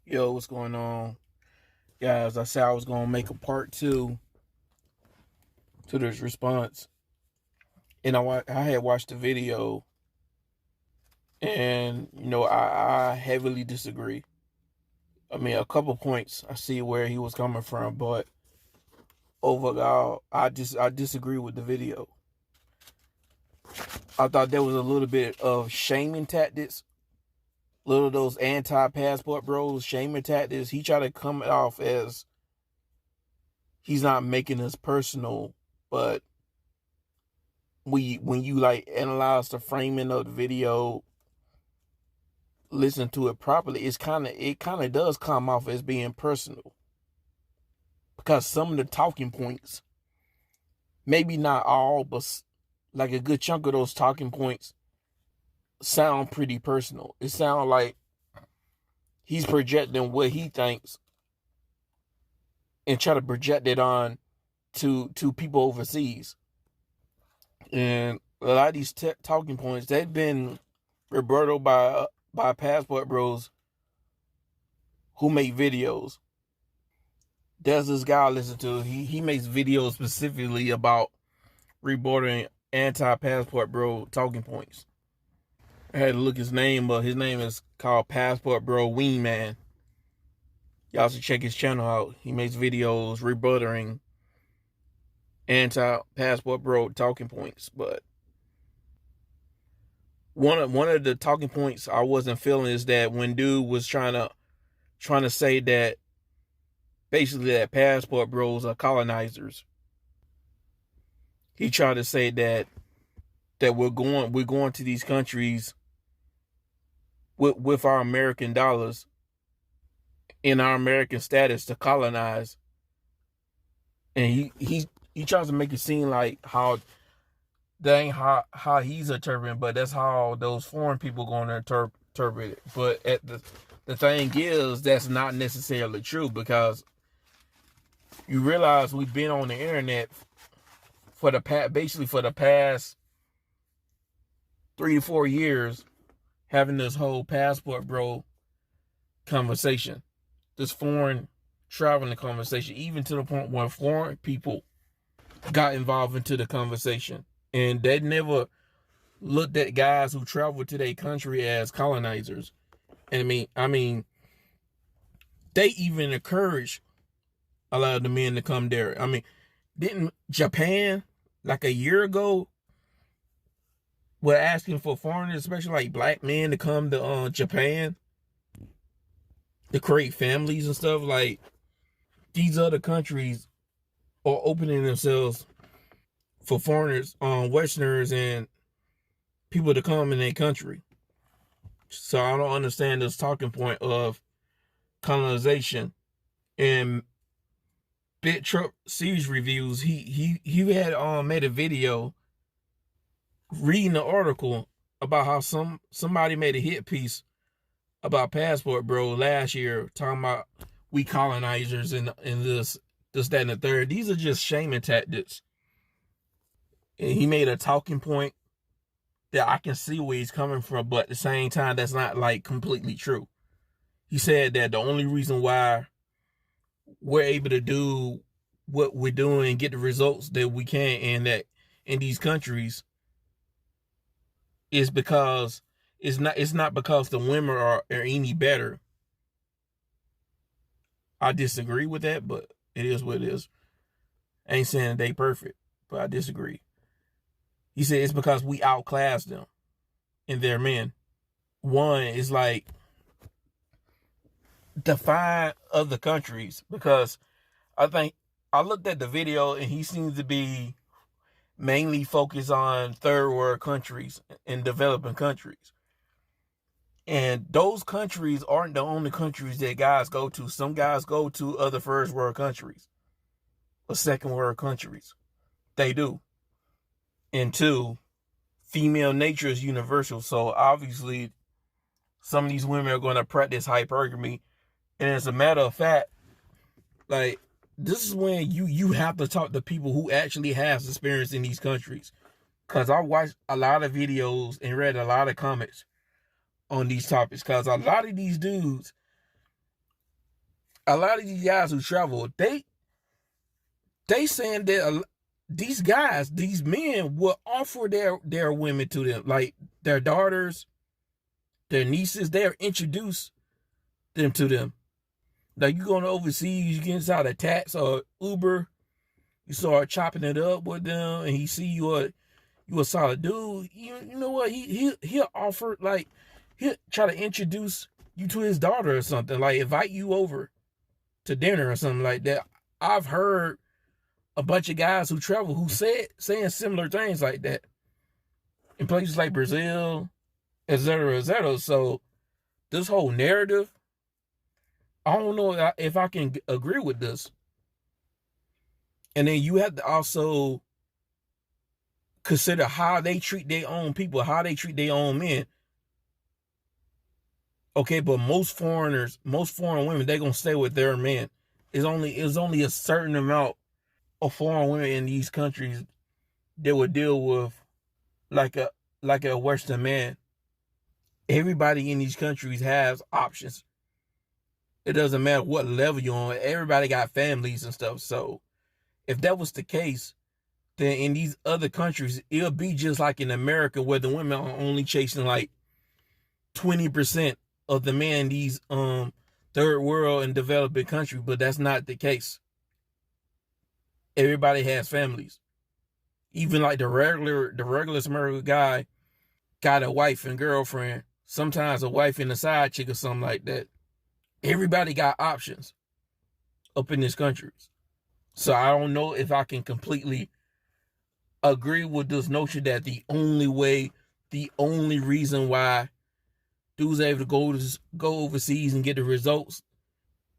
Yo, what's going on? Guys, I said I was going to make a part two to this response. And I had watched the video, and, I heavily disagree. I mean, a couple points I see where he was coming from, but overall, I disagree with the video. I thought there was a little bit of shaming tactics, little of those anti-passport bros shaming tactics. He tried to come off as he's not making us personal, but when you like analyze the framing of the video, listen to it properly, it kind of does come off as being personal, because some of the talking points, maybe not all, but like a good chunk of those talking points sound pretty personal. It sounds like he's projecting what he thinks and try to project it on to people overseas. And a lot of these talking points, they've been rebutted by passport bros who make videos. There's this guy I listen to. He makes videos specifically about rebutting anti-passport bro talking points. I had to look his name up. His name is called Passport Bro Ween Man. Y'all should check his channel out. He makes videos rebutting anti-passport bro talking points. But one of the talking points I wasn't feeling is that when dude was trying to say that basically that passport bros are colonizers. He tried to say that we're going to these countries with our American dollars in our American status to colonize. And he tries to make it seem like how that ain't how he's interpreting, but that's how those foreign people going to interpret it. But the thing is, that's not necessarily true, because you realize we've been on the internet for the past 3 to 4 years, having this whole passport bro conversation, this foreign traveling conversation, even to the point where foreign people got involved into the conversation, and they never looked at guys who travel to their country as colonizers. And I mean, they even encourage a lot of the men to come there. I mean, didn't Japan like a year ago were asking for foreigners, especially like black men, to come to Japan to create families and stuff? Like, these other countries are opening themselves for foreigners, Westerners, and people to come in their country. So I don't understand this talking point of colonization. And Big Truck Series Reviews, he had made a video reading the article about how somebody made a hit piece about Passport Bro last year, talking about we colonizers and this, that, and the third. These are just shaming tactics. And he made a talking point that I can see where he's coming from, but at the same time, that's not like completely true. He said that the only reason why we're able to do what we're doing and get the results that we can in these countries is because it's not because the women are any better. I disagree with that, but it is what it is. I ain't saying they perfect, but I disagree. He said it's because we outclass them and they're men. One is like, define other countries, because I think I looked at the video and he seems to be mainly focused on third world countries and developing countries. And those countries aren't the only countries that guys go to. Some guys go to other first world countries or second world countries. They do. And two, female nature is universal. So obviously some of these women are going to practice hypergamy. And as a matter of fact, like, this is when you have to talk to people who actually have experience in these countries. Because I watched a lot of videos and read a lot of comments on these topics. Because a lot of these dudes a lot of these guys who travel, they saying that these guys, these men will offer their women to them, like their daughters, their nieces. They'll introduce them to them. Like you going overseas, you get inside a tax or Uber, you start chopping it up with them, and he see you a solid dude. You know what? He'll offer, like, he'll try to introduce you to his daughter or something, like invite you over to dinner or something like that. I've heard a bunch of guys who travel who saying similar things like that in places like Brazil, et cetera, et cetera. So this whole narrative, I don't know if I can agree with this. And then you have to also consider how they treat their own people, how they treat their own men. Okay, but most foreign women, they're gonna stay with their men. It's only a certain amount of foreign women in these countries that would deal with like a Western man. Everybody in these countries has options. It doesn't matter what level you're on. Everybody got families and stuff. So if that was the case, then in these other countries, it'll be just like in America, where the women are only chasing like 20% of the men in these third world and developing countries. But that's not the case. Everybody has families. Even like the regular American guy got a wife and girlfriend, sometimes a wife and a side chick or something like that. Everybody got options up in these countries. So I don't know if I can completely agree with this notion that the only reason why dudes are able to go overseas and get the results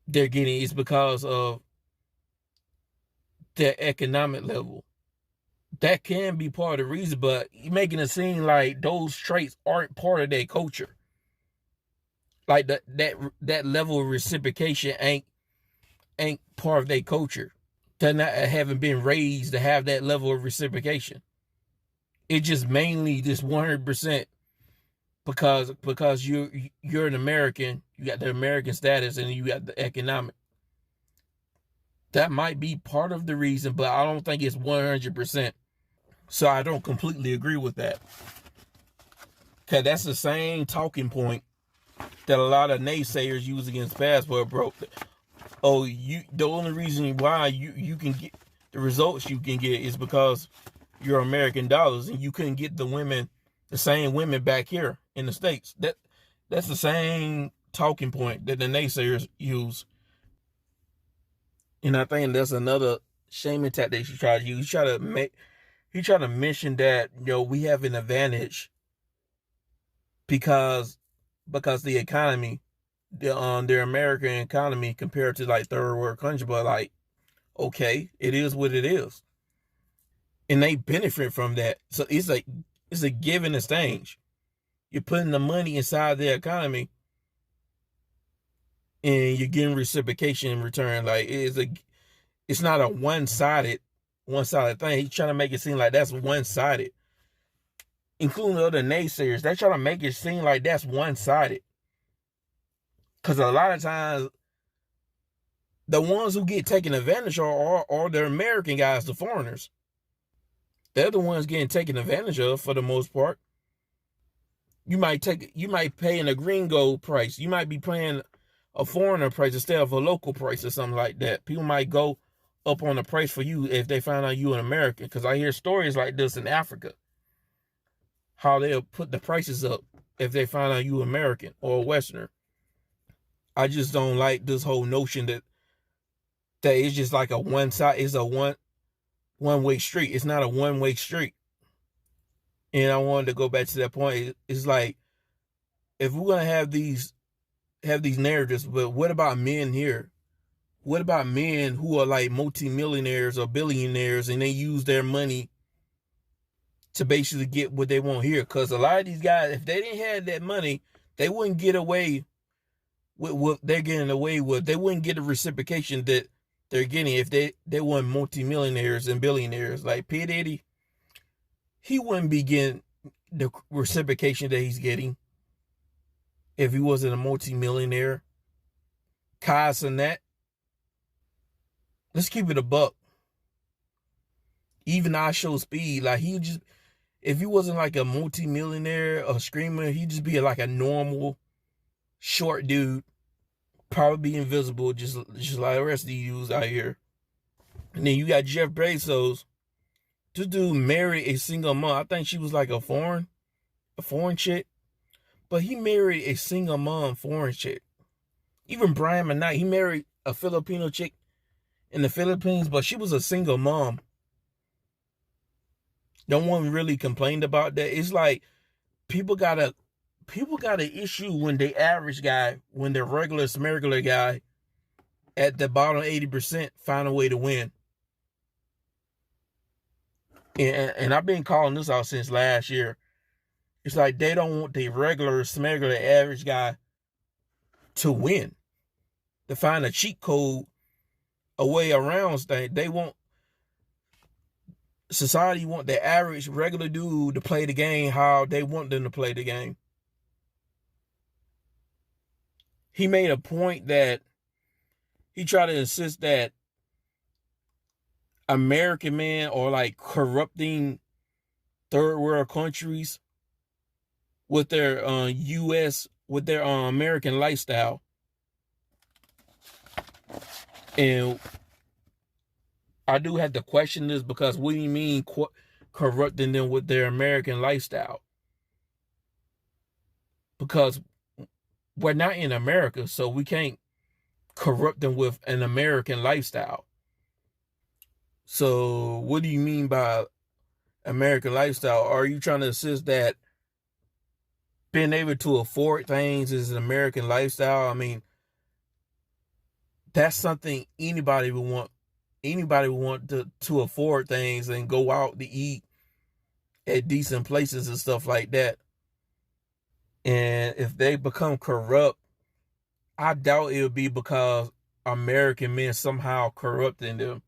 they're getting is because of their economic level. That can be part of the reason, but you're making it seem like those traits aren't part of their culture. Like that level of reciprocation ain't part of their culture. They're not haven't been raised to have that level of reciprocation. It's just mainly this 100% because you're an American, you got the American status, and you got the economic. That might be part of the reason, but I don't think it's 100%. So I don't completely agree with that. Because that's the same talking point that a lot of naysayers use against passport broke. Oh, the only reason why you can get the results you can get is because you're American dollars, and you couldn't get the same women back here in the States. That's the same talking point that the naysayers use. And I think that's another shaming tactic you try to use. He tried to mention that, we have an advantage because the economy, their American economy compared to like third world countries, but like, okay, it is what it is, and they benefit from that. So it's a give and exchange. You're putting the money inside the economy, and you're getting reciprocation in return. Like it's not a one-sided thing. He's trying to make it seem like that's one-sided, including the other naysayers. They're trying to make it seem like that's one-sided. Because a lot of times, the ones who get taken advantage of are the American guys, the foreigners. They're the ones getting taken advantage of for the most part. You might pay in a gringo price. You might be paying a foreigner price instead of a local price or something like that. People might go up on the price for you if they find out you an American. Because I hear stories like this in Africa, how they'll put the prices up if they find out you American or a Westerner. I just don't like this whole notion that it's just like a one-way street. It's not a one-way street. And I wanted to go back to that point. It's like, if we're gonna have these narratives, but what about men here? What about men who are like multimillionaires or billionaires, and they use their money to basically get what they want here? Because a lot of these guys, if they didn't have that money, they wouldn't get away with what they're getting away with. They wouldn't get the reciprocation that they're getting if they weren't multimillionaires and billionaires. Like P. Diddy, he wouldn't be getting the reciprocation that he's getting if he wasn't a multimillionaire. Kai Cenat, let's keep it a buck. Even I Show Speed, like he just, if he wasn't like a multi-millionaire or screamer, he'd just be like a normal short dude, probably be invisible, just like the rest of these dudes out here. And then you got Jeff Bezos. This dude married a single mom. I think she was like a foreign chick, but he married a single mom foreign chick. Even Brian McKnight, he married a Filipino chick in the Philippines, but she was a single mom. No one really complained about that. It's like people got an issue when the average guy, when the regular guy at the bottom 80% find a way to win. And I've been calling this out since last year. It's like they don't want the regular smuggler average guy to win, to find a cheat code, a way around things. They want society want the average regular dude to play the game how they want them to play the game. He made a point that he tried to insist that American men are like corrupting third world countries with their with their American lifestyle. And I do have to question this, because what do you mean corrupting them with their American lifestyle? Because we're not in America, so we can't corrupt them with an American lifestyle. So what do you mean by American lifestyle? Are you trying to insist that being able to afford things is an American lifestyle? I mean, that's something anybody would want. Anybody would want to afford things and go out to eat at decent places and stuff like that. And if they become corrupt, I doubt it'll be because American men somehow corrupting them.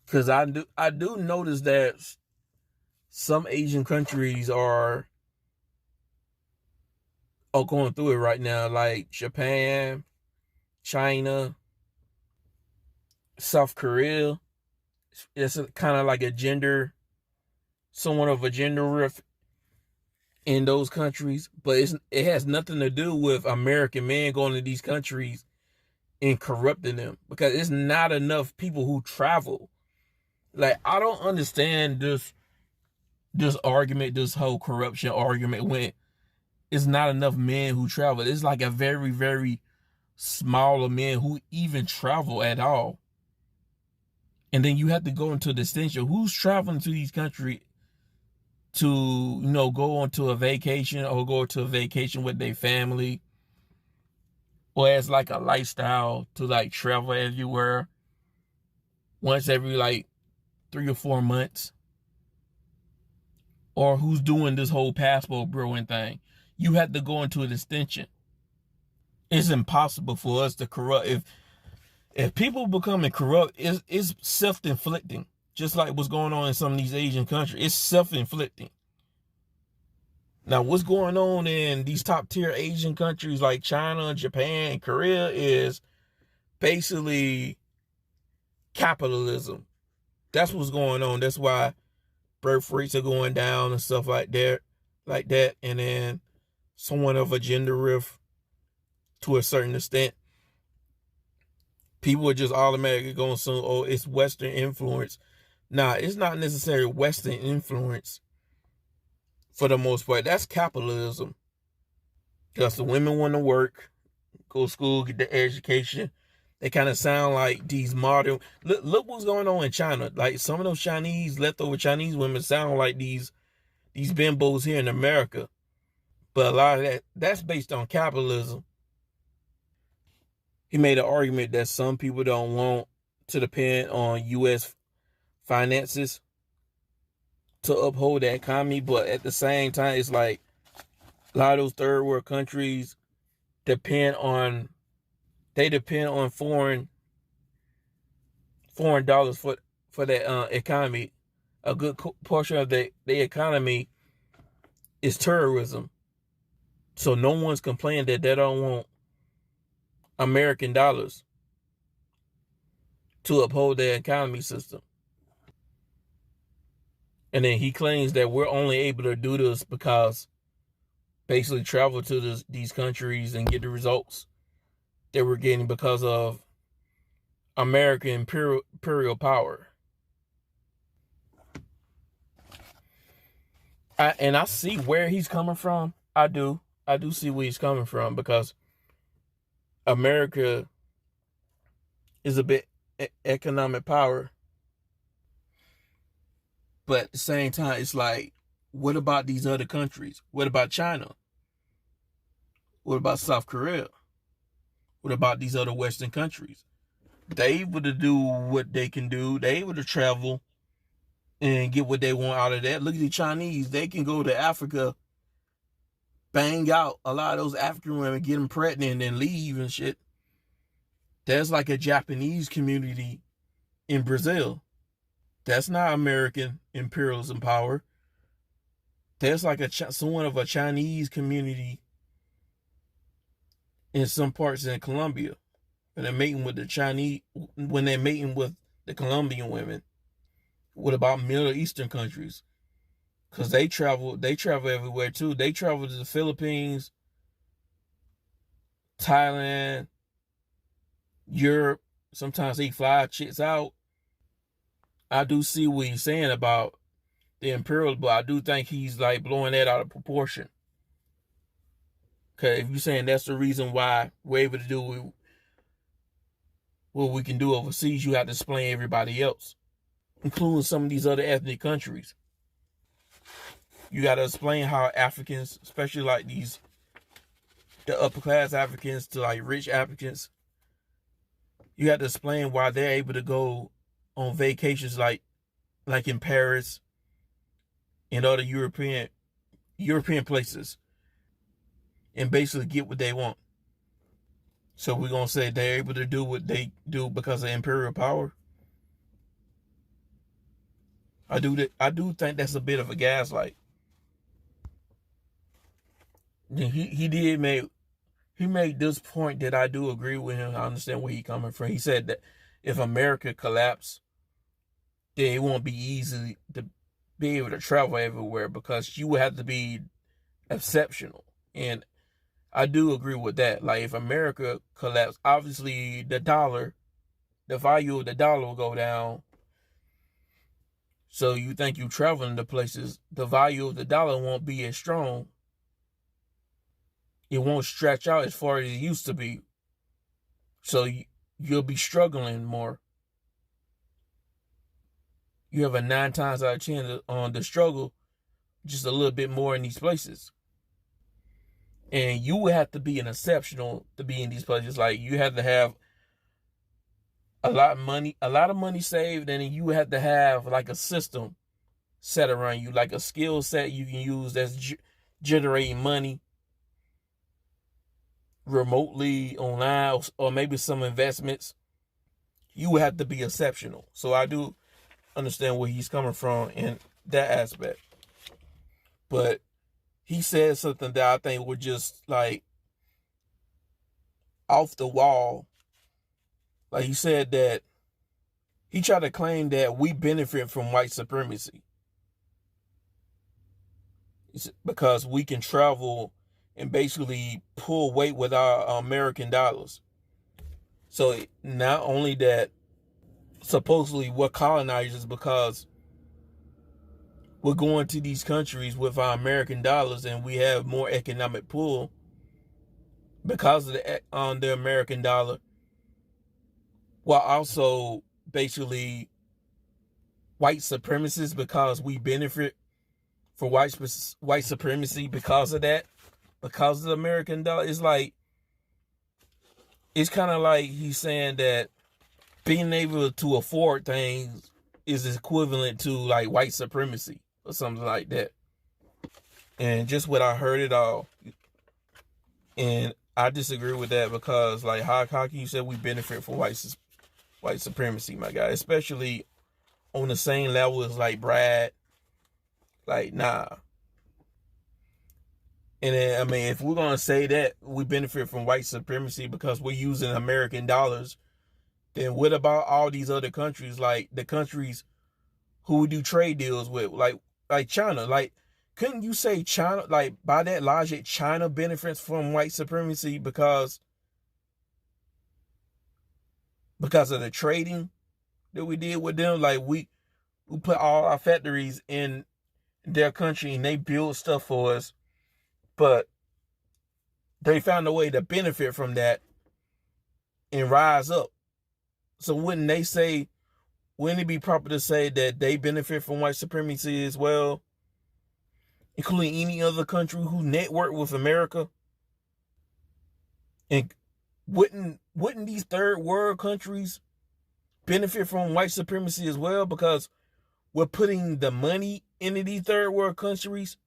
Because I do notice that some Asian countries are going through it right now, like Japan, China, South Korea. It's kind of like somewhat of a gender rift in those countries, but it has nothing to do with American men going to these countries and corrupting them, because it's not enough people who travel. Like, I don't understand this argument, this whole corruption argument, when it's not enough men who travel. It's like a very, very small of men who even travel at all. And then you have to go into the distinction. Who's traveling to these countries to, go on to a vacation, or go to a vacation with their family, or as like a lifestyle to like travel everywhere once every like 3 or 4 months? Or who's doing this whole passport brewing thing? You have to go into a distinction. It's impossible for us to corrupt. If people becoming corrupt, it's self-inflicting. Just like what's going on in some of these Asian countries. It's self-inflicting. Now, what's going on in these top tier Asian countries like China, Japan, and Korea is basically capitalism. That's what's going on. That's why birth rates are going down and stuff like that. And then somewhat of a gender rift to a certain extent. People are just automatically going to assume, oh, it's Western influence. Nah, it's not necessarily Western influence for the most part. That's capitalism. Because the women want to work, go to school, get the education. They kind of sound like these modern. Look what's going on in China. Like, some of those leftover Chinese women sound like these bimbos here in America. But a lot of that's based on capitalism. He made an argument that some people don't want to depend on U.S. finances to uphold the economy, but at the same time, it's like a lot of those third world countries depend on foreign dollars for their economy. A good portion of the economy is tourism. So no one's complaining that they don't want American dollars to uphold their economy system. And then he claims that we're only able to do this because basically travel to these countries and get the results that we're getting because of American imperial power. I see where he's coming from. I do see where he's coming from, because America is a bit economic power. But at the same time, it's like, what about these other countries? What about China? What about South Korea? What about these other Western countries? They able to do what they can do. They able to travel and get what they want out of that. Look at the Chinese. They can go to Africa, bang out a lot of those African women, get them pregnant, and then leave and shit. There's like a Japanese community in Brazil. That's not American imperialism power. There's like somewhat of a Chinese community in some parts in Colombia. And they're mating with the Chinese, when they're mating with the Colombian women. What about Middle Eastern countries? Because they travel everywhere too. They travel to the Philippines, Thailand, Europe. Sometimes they fly chicks out. I do see what he's saying about the imperial, but I do think he's like blowing that out of proportion. Okay, if you're saying that's the reason why we're able to do what we can do overseas, you have to explain everybody else, including some of these other ethnic countries. You got to explain how Africans, especially like the upper class Africans to like rich Africans, you have to explain why they're able to go on vacations like in Paris and other European places and basically get what they want. So we're going to say they're able to do what they do because of imperial power? I do think that's a bit of a gaslight. He made this point that I do agree with him. I understand where he's coming from. He said that if America collapsed, then it won't be easy to be able to travel everywhere, because you would have to be exceptional. And I do agree with that. Like, if America collapsed, obviously the value of the dollar will go down. So you think you traveling to places, the value of the dollar won't be as strong. It won't stretch out as far as it used to be. So you'll be struggling more. You have a 9 times out of 10 on the struggle just a little bit more in these places. And you would have to be an exceptional to be in these places. Like, you have to have a lot of money saved, and then you have to have like a system set around you, like a skill set you can use that's generating money remotely online, or maybe some investments. You would have to be exceptional. So I do understand where he's coming from in that aspect. But he said something that I think was just like off the wall. Like, he said that he tried to claim that we benefit from white supremacy because we can travel and basically pull weight with our American dollars. So not only that, supposedly we're colonizers because we're going to these countries with our American dollars, and we have more economic pull because of the American dollar, while also basically white supremacists because we benefit from white supremacy because of that, because of the American dollar. It's like, it's kind of like he's saying that being able to afford things is equivalent to like white supremacy or something like that. And just what I heard it all. And I disagree with that, because like, how can you say we benefit from white supremacy, my guy? Especially on the same level as like Brad. Like, nah. And then, I mean, if we're going to say that we benefit from white supremacy because we're using American dollars, then what about all these other countries, like the countries who we do trade deals with, like China? Like, couldn't you say China, like by that logic, China benefits from white supremacy because of the trading that we did with them? Like we put all our factories in their country and they build stuff for us, but they found a way to benefit from that and rise up. So wouldn't it be proper to say that they benefit from white supremacy as well, including any other country who network with America? And wouldn't these third world countries benefit from white supremacy as well, because we're putting the money into these third world countries,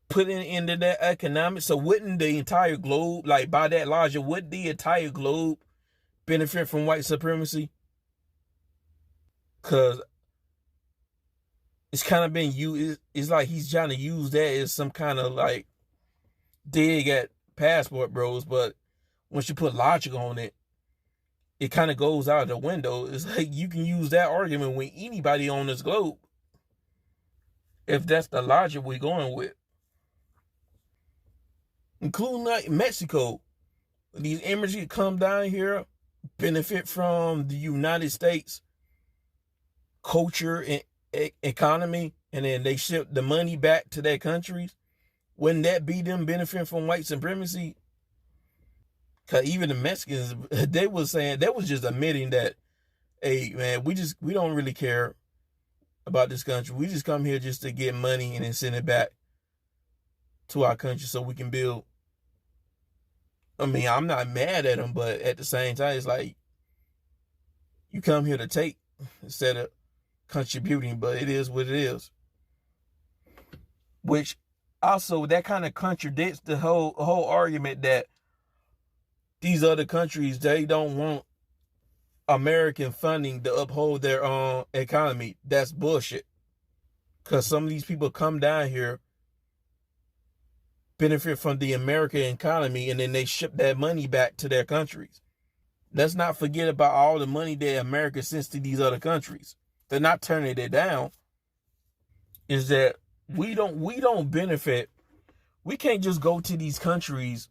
putting into their economics? So wouldn't the entire globe, like by that logic, would the entire globe benefit from white supremacy? Because it's kind of been used. It's like he's trying to use that as some kind of like dig at passport bros, but once you put logic on it, it kind of goes out the window. It's like you can use that argument with anybody on this globe if that's the logic we're going with, including like Mexico. These immigrants come down here, benefit from the United States culture and economy, and then they ship the money back to their countries. Wouldn't that be them benefiting from white supremacy? Because even the Mexicans, they was saying, they was just admitting that, hey man, we don't really care about this country. We just come here just to get money and then send it back to our country so we can build. I mean, I'm not mad at them, but at the same time, it's like you come here to take instead of contributing, but it is what it is. Which also, that kind of contradicts the whole argument that these other countries, they don't want American funding to uphold their own economy. That's bullshit. Because some of these people come down here, benefit from the American economy, and then they ship that money back to their countries. Let's not forget about all the money that America sends to these other countries. They're not turning it down. Is that we don't benefit. We can't just go to these countries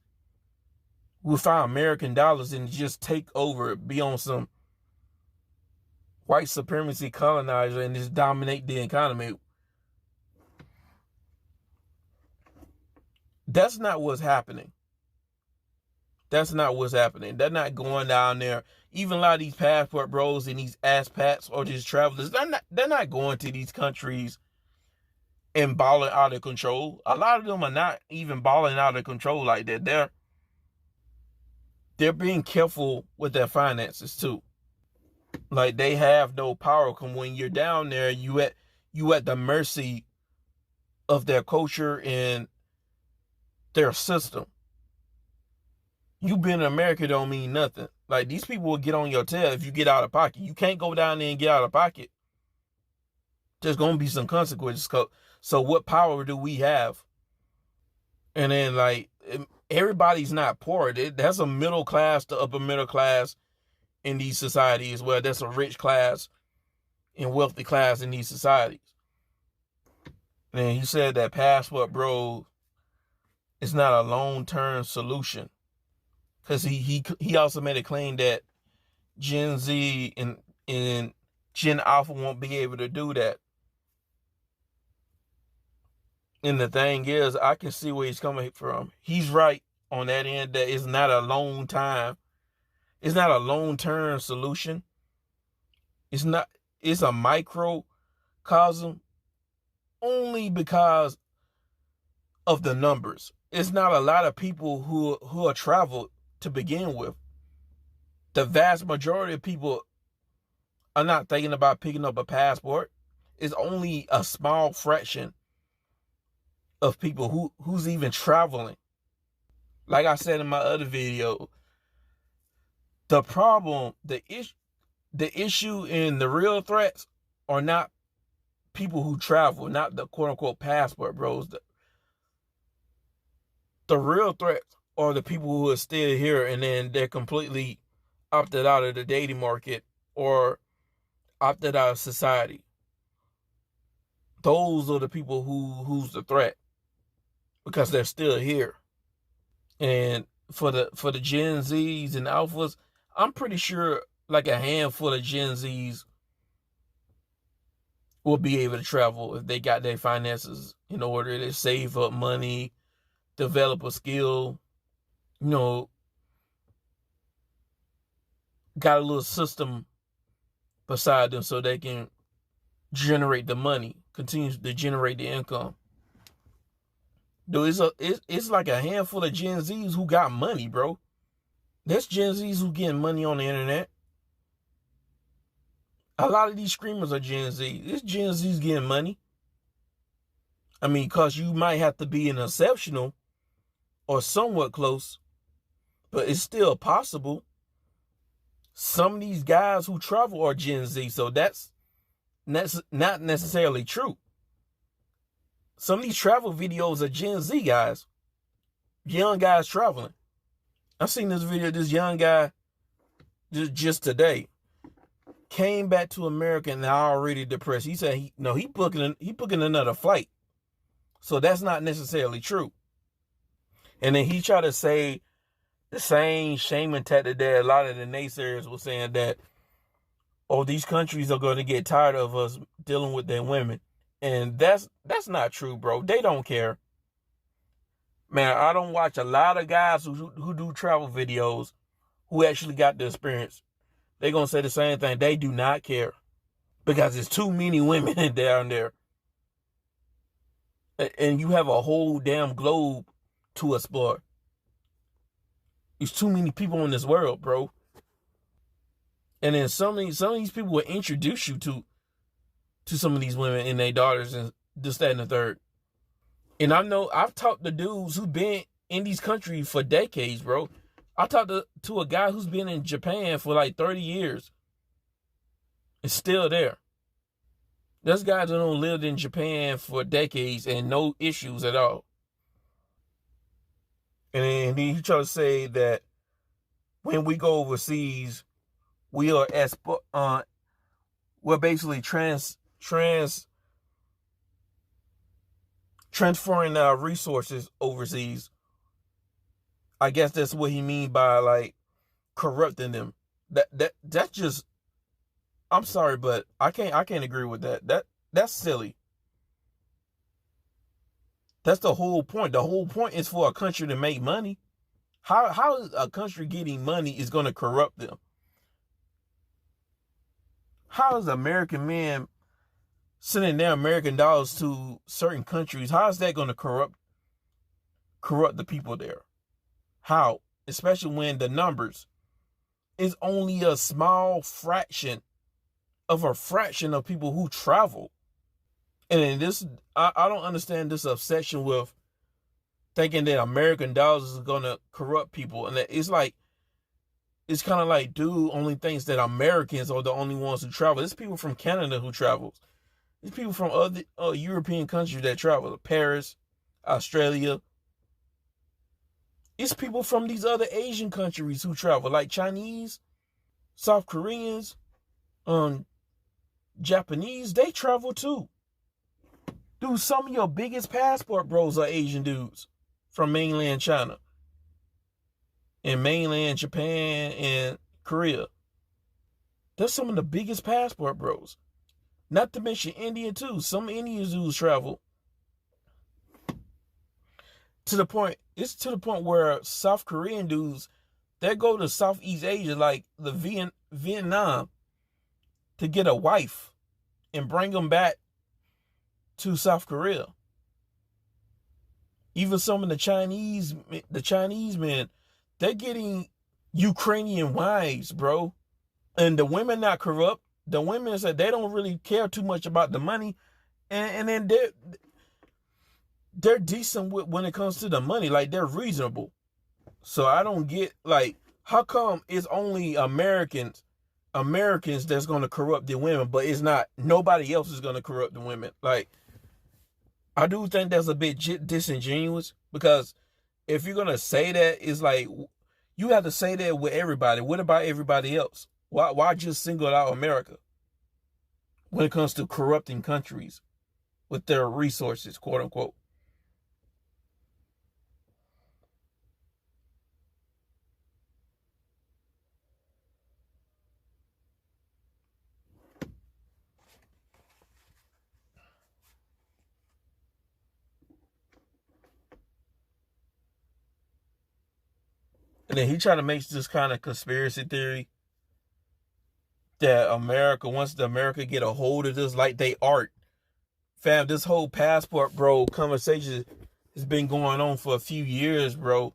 with our American dollars and just take over, be on some white supremacy colonizer and just dominate the economy. That's not what's happening. That's not what's happening. They're not going down there. Even a lot of these passport bros and these asspats or these travelers, they're not going to these countries and balling out of control. A lot of them are not even balling out of control like that. They're being careful with their finances too. Like they have no power. Come when you're down there, you at the mercy of their culture and their system. You being in America don't mean nothing. Like these people will get on your tail if you get out of pocket. You can't go down there and get out of pocket. There's gonna be some consequences. So what power do we have? And then like everybody's not poor. There's a middle class to upper middle class in these societies, where there's a rich class and wealthy class in these societies. And he said that passport bro is not a long-term solution. Because he also made a claim that Gen Z and Gen Alpha won't be able to do that. And the thing is, I can see where he's coming from. He's right on that end, that it's not a it's not a long-term solution. It's a microcosm only because of the numbers. It's not a lot of people who are traveled to begin with. The vast majority of people are not thinking about picking up a passport. It's only a small fraction of people who's even traveling. Like I said in my other video, the problem, the issue and the real threats are not people who travel, not the quote unquote passport bros. The real threats or the people who are still here and then they're completely opted out of the dating market or opted out of society. Those are the people who's the threat because they're still here. And for the Gen Zs and Alphas, I'm pretty sure like a handful of Gen Zs will be able to travel if they got their finances in order to save up money, develop a skill, got a little system beside them so they can generate the money, continue to generate the income. Dude, it's like a handful of Gen Zs who got money, bro. There's Gen Zs who getting money on the internet. A lot of these streamers are Gen Z. This Gen Z's getting money. I mean, because you might have to be an exceptional or somewhat close, but it's still possible. Some of these guys who travel are Gen Z, so that's not necessarily true. Some of these travel videos are Gen Z guys, young guys traveling. I seen this video, this young guy just today came back to America and already depressed. He said he booking another flight. So that's not necessarily true. And then he tried to say the same shaming tactic that a lot of the naysayers were saying that, oh, these countries are going to get tired of us dealing with their women. And that's not true, bro. They don't care. Man, I don't watch a lot of guys who do travel videos who actually got the experience. They're going to say the same thing. They do not care because there's too many women down there. And you have a whole damn globe to explore. There's too many people in this world, bro. And then some of these people will introduce you to some of these women and their daughters and this, that, and the third. And I know I've talked to dudes who've been in these countries for decades, bro. I talked to a guy who's been in Japan for like 30 years. It's still there. There's guys that don't lived in Japan for decades and no issues at all. And then he tried to say that when we go overseas, we are we're basically transferring our resources overseas. I guess that's what he mean by like corrupting them. That's just, I'm sorry, but I can't agree with that. That's silly. That's the whole point. The whole point is for a country to make money. How is a country getting money is going to corrupt them? How is American men sending their American dollars to certain countries? How is that going to corrupt the people there? How? Especially when the numbers is only a small fraction of people who travel. And this, I don't understand this obsession with thinking that American dollars is going to corrupt people. And it's like, it's kind of like, dude only thinks that Americans are the only ones who travel. There's people from Canada who travels. There's people from other European countries that travel. Paris, Australia. It's people from these other Asian countries who travel, like Chinese, South Koreans, Japanese. They travel too. Dude, some of your biggest passport bros are Asian dudes from mainland China and mainland Japan and Korea. They're some of the biggest passport bros. Not to mention India too. Some Indian dudes travel. It's to the point where South Korean dudes, they go to Southeast Asia, like the Vietnam, to get a wife and bring them back to South Korea. Even some of the Chinese men, they're getting Ukrainian wives, bro. And the women not corrupt. The women said they don't really care too much about the money. And then they're decent when it comes to the money. Like, they're reasonable. So I don't get, like, how come it's only Americans that's going to corrupt the women, but it's not, nobody else is going to corrupt the women. Like, I do think that's a bit disingenuous because if you're gonna say that, it's like you have to say that with everybody. What about everybody else? Why just single out America when it comes to corrupting countries with their resources, quote unquote? And then he tried to make this kind of conspiracy theory that America, once the America get a hold of this, like they art. Fam, this whole passport, bro, conversation has been going on for a few years, bro,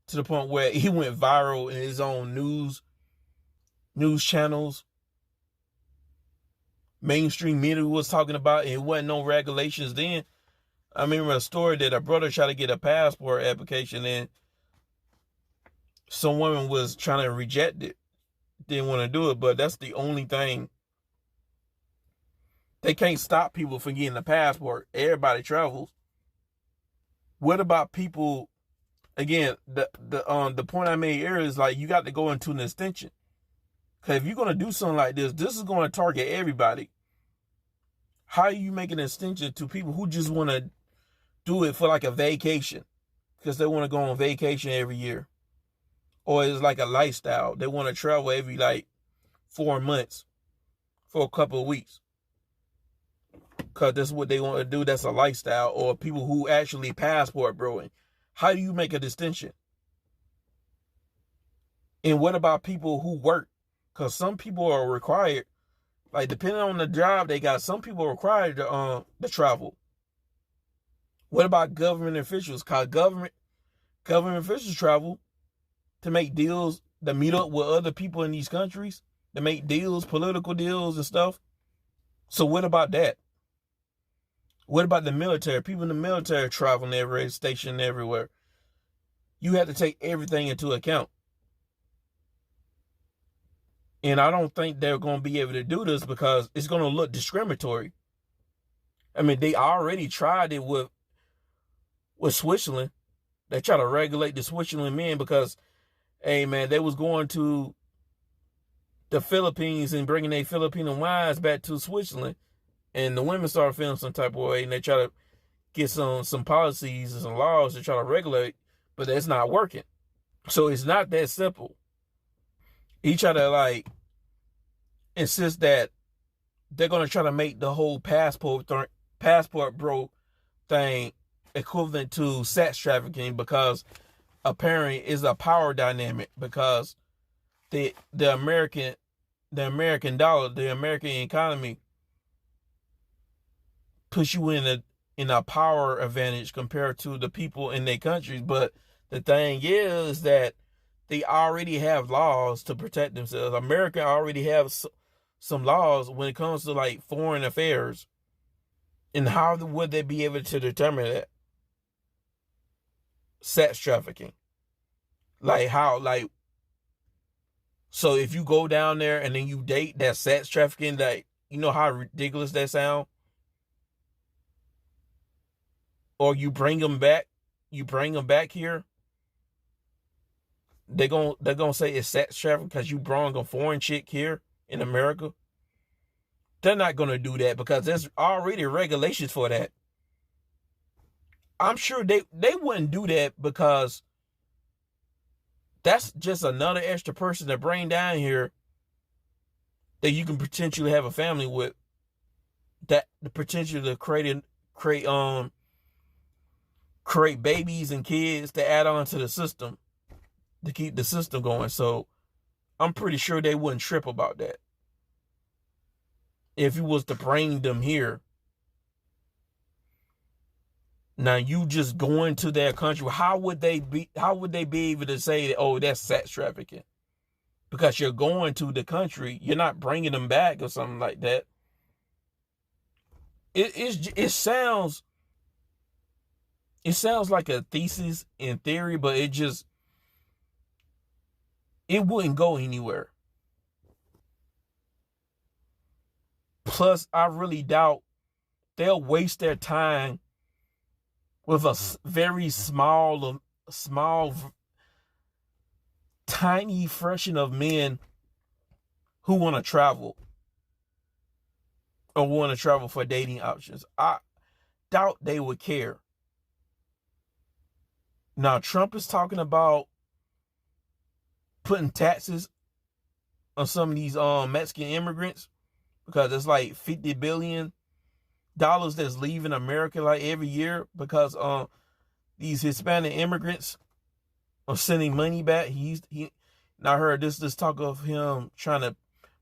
to the point where he went viral in his own news channels. Mainstream media was talking about it. It wasn't no regulations then. I remember a story that a brother tried to get a passport application and some woman was trying to reject it. Didn't want to do it, but that's the only thing. They can't stop people from getting a passport. Everybody travels. What about people? Again, the point I made earlier is like you got to go into an extension. Because if you're gonna do something like this is going to target everybody. How are you making an extension to people who just want to do it for like a vacation? Because they want to go on vacation every year. Or it's like a lifestyle. They want to travel every like 4 months for a couple of weeks. Because that's what they want to do. That's a lifestyle. Or people who actually passport broing. How do you make a distinction? And what about people who work? Because some people are required, like depending on the job they got, some people are required to travel. What about government officials? Because government officials travel to make deals, to meet up with other people in these countries, to make deals, political deals and stuff. So what about that? What about the military? People in the military traveling everywhere, stationed everywhere. You have to take everything into account. And I don't think they're going to be able to do this because it's going to look discriminatory. I mean, they already tried it with Switzerland. They try to regulate the Switzerland men because, hey, man, they was going to the Philippines and bringing their Filipino wives back to Switzerland. And the women started feeling some type of way, and they try to get some policies and some laws to try to regulate, but that's not working. So it's not that simple. He tried to like insist that they're going to try to make the whole passport bro thing equivalent to sex trafficking because apparently it's a power dynamic because the American dollar, the American economy puts you in a power advantage compared to the people in their countries. But the thing is that they already have laws to protect themselves. America already has some laws when it comes to like foreign affairs. And how would they be able to determine that? Sex trafficking. Like how, like, so if you go down there and then you date, that's sex trafficking. That, you know how ridiculous that sound? Or you bring them back here. They're gonna say it's sex trafficking because you brought a foreign chick here in America. They're not gonna do that because there's already regulations for that. I'm sure they wouldn't do that because that's just another extra person to bring down here that you can potentially have a family with. That the potential to create babies and kids to add on to the system to keep the system going. So I'm pretty sure they wouldn't trip about that if you was to bring them here. Now you just going to their country. How would they be able to say that, oh, that's sex trafficking? Because you're going to the country, you're not bringing them back or something like that. It sounds like a thesis in theory, but it wouldn't go anywhere. Plus, I really doubt they'll waste their time with a very small small, tiny fraction of men who want to travel or want to travel for dating options. I doubt they would care. Now, Trump is talking about putting taxes on some of these Mexican immigrants because it's like $50 billion that's leaving America like every year because these Hispanic immigrants are sending money back. And I heard this talk of him trying to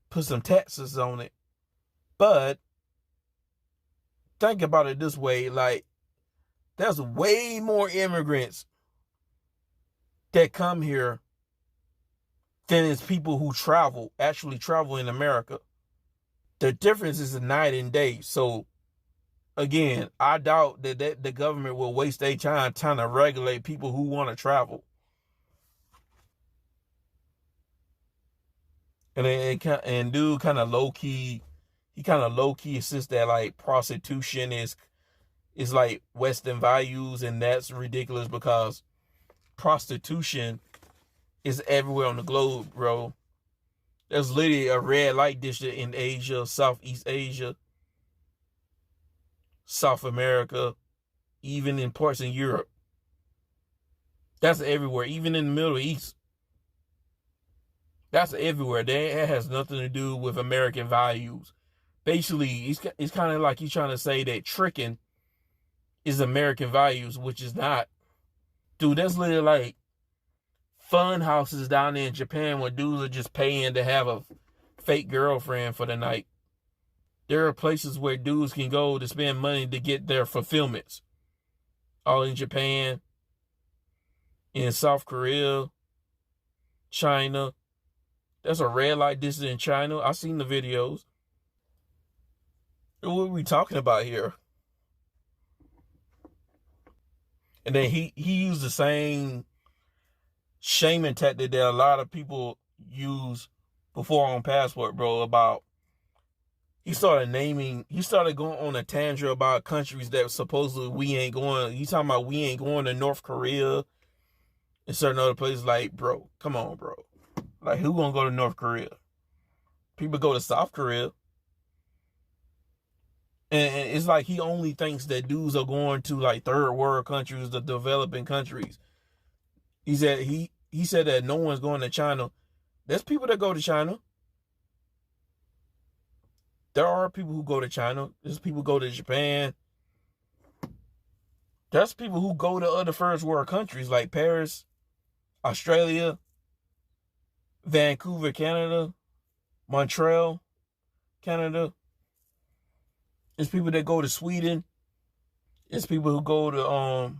put some taxes on it. But think about it this way, like there's way more immigrants that come here than is people who actually travel in America. The difference is a night and day. So again, I doubt that the government will waste their time trying to regulate people who want to travel. And dude kind of low key insists that like prostitution is like Western values, and that's ridiculous because prostitution is everywhere on the globe, bro. There's literally a red light district in Asia, Southeast Asia, South America, even in parts in Europe. That's everywhere, even in the Middle East. That's everywhere. That has nothing to do with American values. Basically, it's kind of like he's trying to say that tricking is American values, which is not. Dude, that's literally like fun houses down there in Japan where dudes are just paying to have a fake girlfriend for the night. There are places where dudes can go to spend money to get their fulfillments. All in Japan, in South Korea, China. There's a red light district in China. I've seen the videos. What are we talking about here? And then he used the same shaming tactic that a lot of people use before on Passport, bro, about he started going on a tangent about countries that supposedly we ain't going. He's talking about we ain't going to North Korea and certain other places. Like, bro, come on, bro. Like, who gonna go to North Korea? People go to South Korea. And it's like he only thinks that dudes are going to like third world countries, the developing countries. He said that no one's going to China. There's people that go to China. There are people who go to China. There's people who go to Japan. There's people who go to other first world countries like Paris, Australia, Vancouver, Canada, Montreal, Canada. There's people that go to Sweden. There's people who go to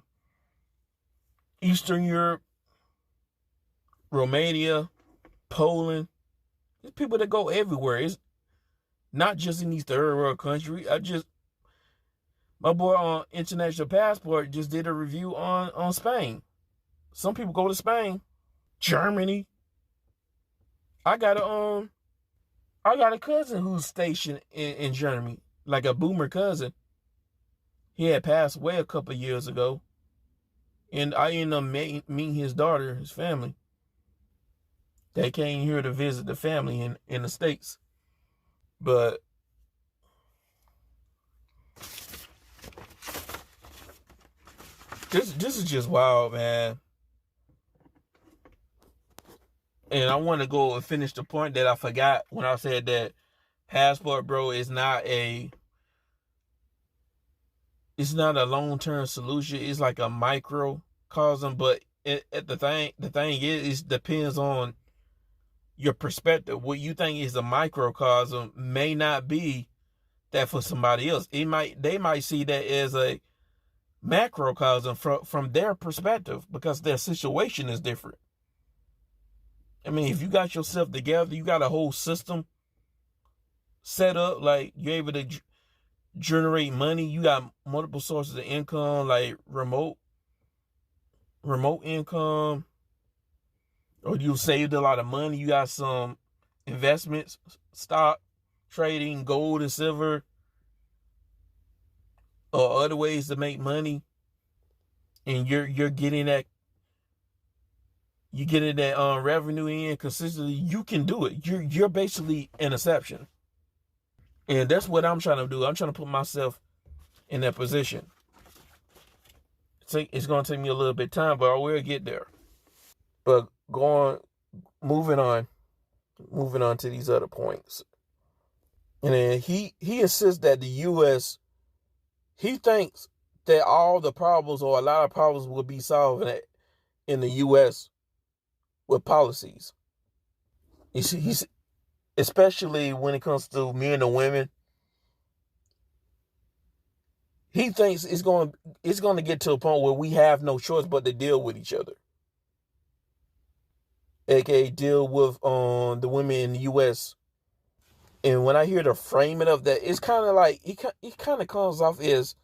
Eastern Europe, Romania, Poland. There's people that go everywhere. It's not just in these third world countries. My boy on International Passport just did a review on Spain. Some people go to Spain, Germany. I got a cousin who's stationed in Germany, like a boomer cousin. He had passed away a couple of years ago, and I ended up meeting his daughter, his family. They came here to visit the family in the States. But this is just wild, man. And I want to go and finish the point that I forgot when I said that Passport, bro, is not a long-term solution. It's like a microcosm, but the thing is, it depends on your perspective. What you think is a microcosm may not be that for somebody else. They might see that as a macrocosm from their perspective because their situation is different. I mean, if you got yourself together, you got a whole system set up, like you're able to generate money, you got multiple sources of income, like remote income, or you saved a lot of money, you got some investments, stock trading, gold and silver, or other ways to make money, and you're getting that you getting that revenue in consistently, you can do it. You're basically an exception. And that's what I'm trying to do. I'm trying to put myself in that position. It's going to take me a little bit of time, but I will get there. But moving on to these other points. And then he insists that the U.S., he thinks that all the problems or a lot of problems will be solved in the U.S. with policies. You see, especially when it comes to men and women. He thinks it's going to get to a point where we have no choice but to deal with each other, aka deal with the women in the U.S. And when I hear the framing of that, it's kind of like he kind of comes off as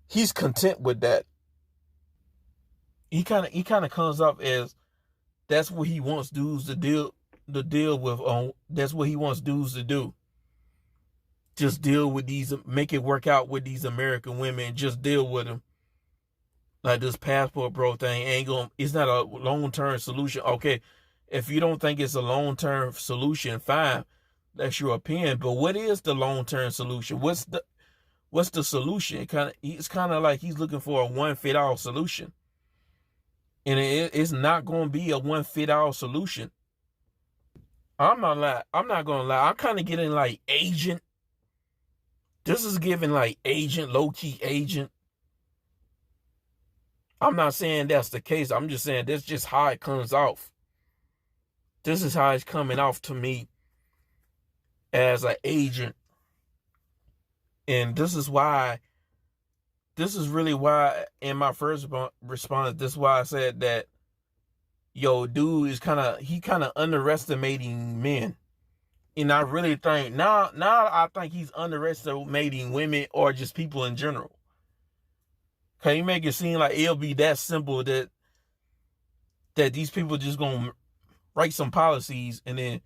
he's content with that. He kind of comes off as that's what he wants dudes to deal with. That's what he wants dudes to do. Just deal with these, make it work out with these American women. Just deal with them. Like this passport bro thing it's not a long-term solution. Okay, if you don't think it's a long-term solution, fine. That's your opinion. But what is the long-term solution? What's the solution? It's kind of like he's looking for a one-fit-all solution. And it's not going to be a one-fit-all solution. I'm not going to lie. I'm kind of getting like agent. This is giving like agent, low-key agent. I'm not saying that's the case. I'm just saying that's just how it comes off. This is how it's coming off to me as an agent. And this is really why in my first response, this is why I said that, yo, dude is kind of underestimating men. And I really think now I think he's underestimating women or just people in general. Can you make it seem like it'll be that simple that these people just gonna write some policies and then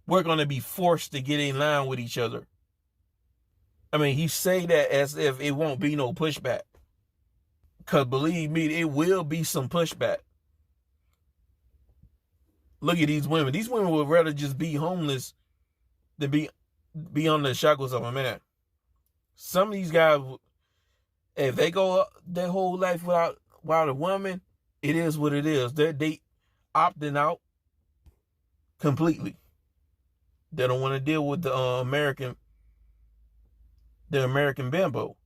we're gonna be forced to get in line with each other? I mean, he say that as if it won't be no pushback. Because believe me, it will be some pushback. Look at these women. These women would rather just be homeless than be under the shackles of a man. Some of these guys, if they go their whole life without a woman, it is what it is. They opting out completely. They don't want to deal with the American bimbo.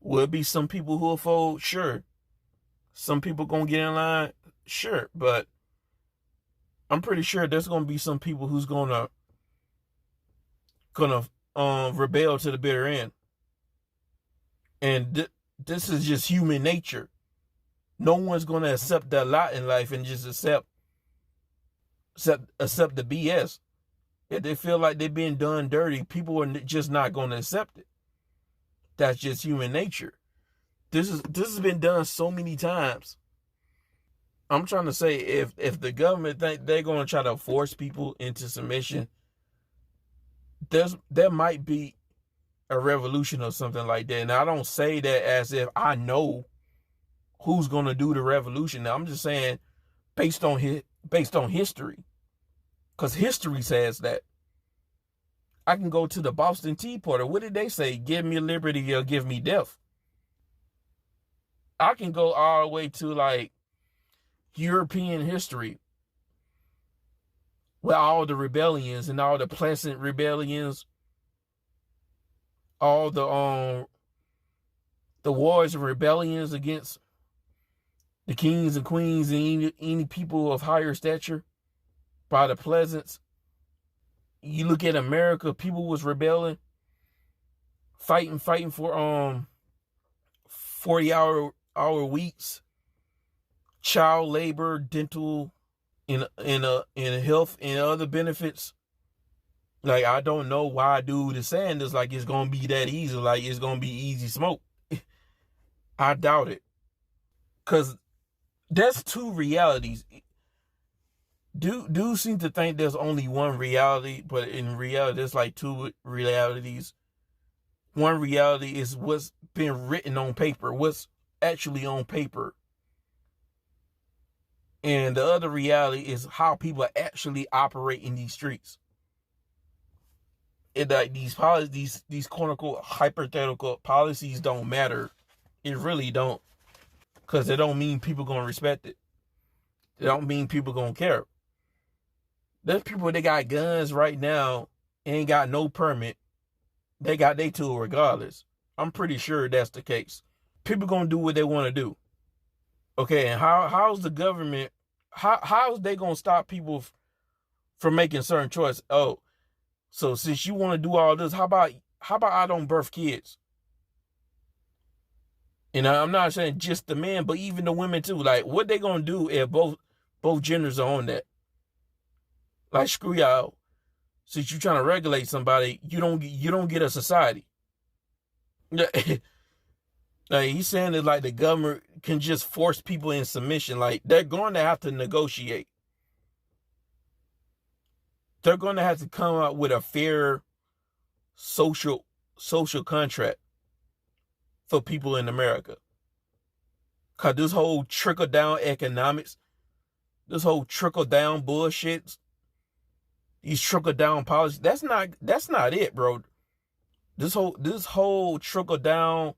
Will it be some people who will fold? Sure. Some people gonna get in line? Sure. But I'm pretty sure there's gonna be some people who's gonna rebel to the bitter end. And this is just human nature. No one's gonna accept that lot in life and just accept the BS. If they feel like they're being done dirty, people are just not gonna accept it. That's just human nature. This has been done so many times. I'm trying to say if the government think they're gonna try to force people into submission, there might be a revolution or something like that. And I don't say that as if I know who's gonna do the revolution. Now, I'm just saying based on history, because history says that. I can go to the Boston Tea Party. What did they say? Give me liberty or give me death. I can go all the way to like European history with all the rebellions and all the pleasant rebellions, all the wars and rebellions against the kings and queens and any people of higher stature by the pleasants. You look at America, people was rebelling, fighting for 40-hour weeks, child labor, dental, in health and other benefits. Like, I don't know why dude is saying this like it's gonna be that easy, like it's gonna be easy smoke. I doubt it. Cause there's two realities. Dudes seem to think there's only one reality, but in reality, there's like two realities. One reality is what's been written on paper, what's actually on paper. And the other reality is how people actually operate in these streets. It like these policies, these quote unquote hypothetical policies don't matter. It really don't, because it don't mean people gonna respect it. It don't mean people gonna care. There's people that got guns right now, ain't got no permit. They got their tool regardless. I'm pretty sure that's the case. People gonna do what they want to do. Okay, and how's the government? How's they gonna stop people from making certain choices? Oh, so since you want to do all this, how about I don't birth kids? And I'm not saying just the men, but even the women too. Like, what they gonna do if both genders are on that? Like, screw y'all. Since you trying to regulate somebody, you don't get a society. Like, he's saying that like the government can just force people in submission. Like, they're going to have to negotiate. They're going to have to come up with a fair social contract for people in America. Cause this whole trickle down economics, this whole trickle down bullshit, these trickle down policies, that's not it, bro. This whole trickle down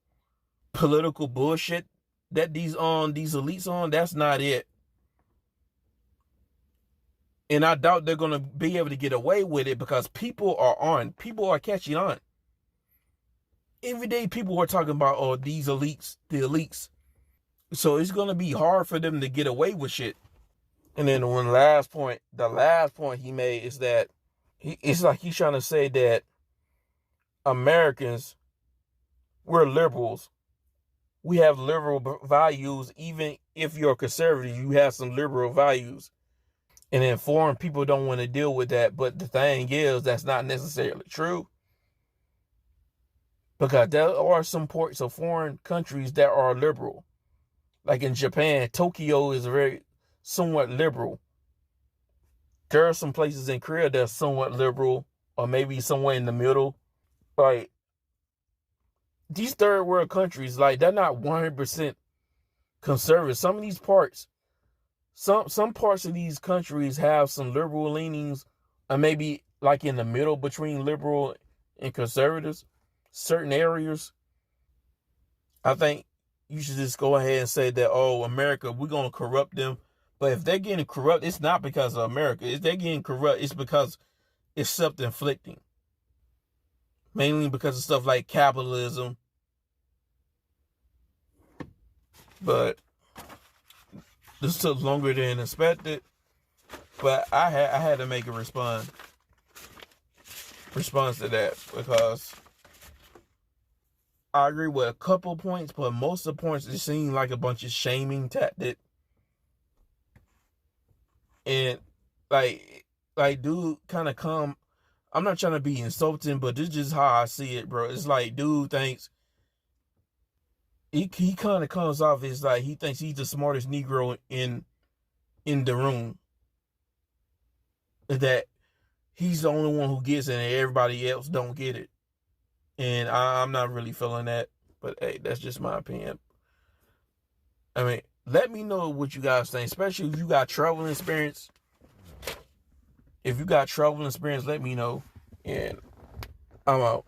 political bullshit that these elites on, that's not it. And I doubt they're gonna be able to get away with it because people are catching on. Every day people are talking about these elites, the elites. So it's gonna be hard for them to get away with shit. And then the last point he made is that it's like he's trying to say that Americans, we're liberals. We have liberal values. Even if you're conservative, you have some liberal values. And then foreign people don't want to deal with that. But the thing is, that's not necessarily true. Because there are some parts of foreign countries that are liberal. Like in Japan, Tokyo is very somewhat liberal. There are some places in Korea that's somewhat liberal, or maybe somewhere in the middle. Like, these third world countries, like, they're not 100% conservative. Some of these parts, some parts of these countries have some liberal leanings, or maybe like in the middle between liberal and conservatives. Certain areas, I think you should just go ahead and say that, oh, America, we're going to corrupt them. But if they're getting corrupt, it's not because of America. If they're getting corrupt, it's because it's self-inflicting. Mainly because of stuff like capitalism. But this took longer than expected. But I had to make a response to that, because I agree with a couple points, but most of the points it seemed like a bunch of shaming tactic. And like dude kind of come. I'm not trying to be insulting, but this is just how I see it, bro. It's like dude thinks he kind of comes off as like he thinks he's the smartest Negro in the room. That he's the only one who gets it and everybody else don't get it. And I'm not really feeling that. But hey, that's just my opinion. I mean, let me know what you guys think, especially if you got travel experience. If you got travel experience, let me know. And I'm out.